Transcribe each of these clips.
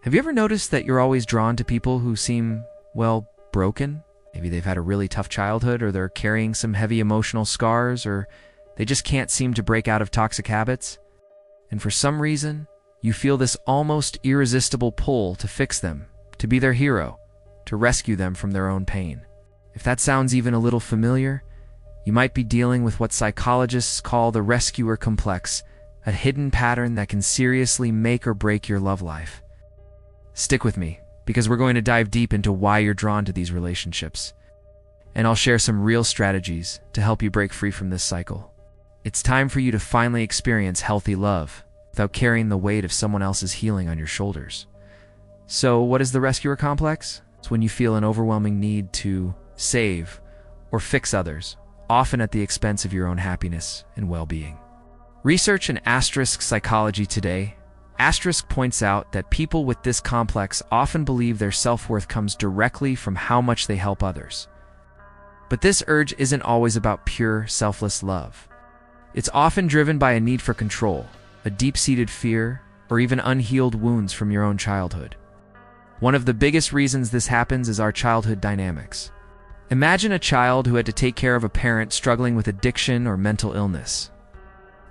Have you ever noticed that you're always drawn to people who seem, well, broken? Maybe they've had a really tough childhood, or they're carrying some heavy emotional scars, or they just can't seem to break out of toxic habits. And for some reason, you feel this almost irresistible pull to fix them, to be their hero, to rescue them from their own pain. If that sounds even a little familiar, you might be dealing with what psychologists call the rescuer complex, a hidden pattern that can seriously make or break your love life. Stick with me, because we're going to dive deep into why you're drawn to these relationships. And I'll share some real strategies to help you break free from this cycle. It's time for you to finally experience healthy love without carrying the weight of someone else's healing on your shoulders. So, what is the rescuer complex? It's when you feel an overwhelming need to save or fix others, often at the expense of your own happiness and well-being. Research in Asterisk Psychology Today, Asterisk points out that people with this complex often believe their self-worth comes directly from how much they help others. But this urge isn't always about pure, selfless love. It's often driven by a need for control, a deep-seated fear, or even unhealed wounds from your own childhood. One of the biggest reasons this happens is our childhood dynamics. Imagine a child who had to take care of a parent struggling with addiction or mental illness.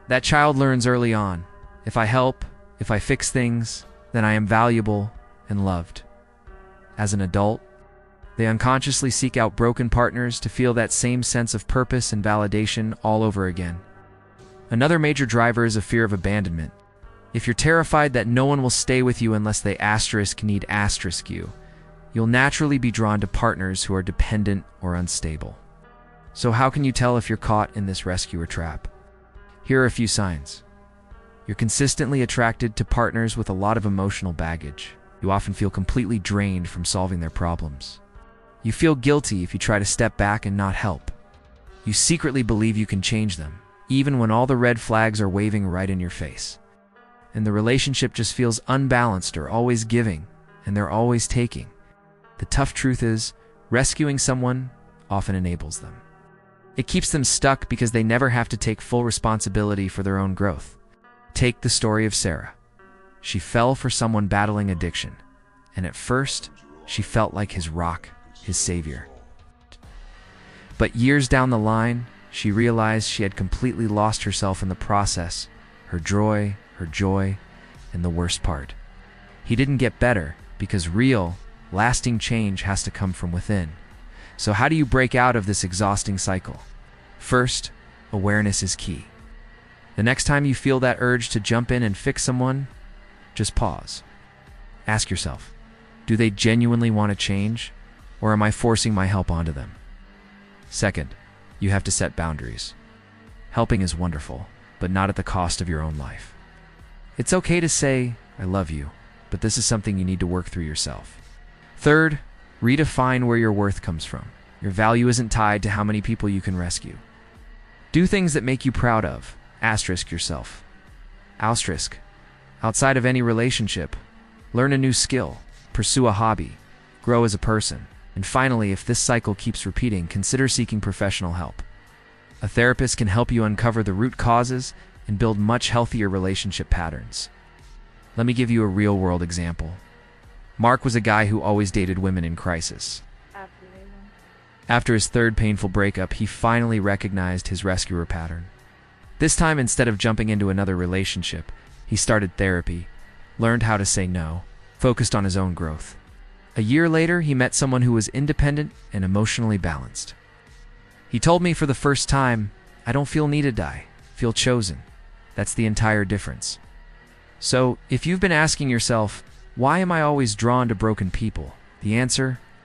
That child learns early on, if I help, if I fix things, then I am valuable and loved. As an adult, they unconsciously seek out broken partners to feel that same sense of purpose and validation all over again. Another major driver is a fear of abandonment. If you're terrified that no one will stay with you unless they need you, you'll naturally be drawn to partners who are dependent or unstable. So how can you tell if you're caught in this rescuer trap? Here are a few signs. You're consistently attracted to partners with a lot of emotional baggage. You often feel completely drained from solving their problems. You feel guilty if you try to step back and not help. You secretly believe you can change them, even when all the red flags are waving right in your face. And the relationship just feels unbalanced or always giving, and they're always taking. The tough truth is, rescuing someone often enables them. It keeps them stuck because they never have to take full responsibility for their own growth. Take the story of Sarah. She fell for someone battling addiction, and at first, she felt like his rock, his savior. But years down the line, she realized she had completely lost herself in the process, her joy, and the worst part. He didn't get better because real, lasting change has to come from within. So how do you break out of this exhausting cycle? First, awareness is key. The next time you feel that urge to jump in and fix someone, just pause. Ask yourself, do they genuinely want to change, or am I forcing my help onto them? Second, you have to set boundaries. Helping is wonderful, but not at the cost of your own life. It's okay to say, I love you, but this is something you need to work through yourself. Third, redefine where your worth comes from. Your value isn't tied to how many people you can rescue. Do things that make you proud of. Asterisk yourself. Asterisk. Outside of any relationship, learn a new skill, pursue a hobby, grow as a person. And finally, if this cycle keeps repeating, consider seeking professional help. A therapist can help you uncover the root causes and build much healthier relationship patterns. Let me give you a real-world example. Mark was a guy who always dated women in crisis. After his third painful breakup, he finally recognized his rescuer pattern. This time, instead of jumping into another relationship, he started therapy, learned how to say no, focused on his own growth. A year later, he met someone who was independent and emotionally balanced. He told me for the first time, I don't feel needed, I feel chosen. That's the entire difference. So, if you've been asking yourself, why am I always drawn to broken people? The answer,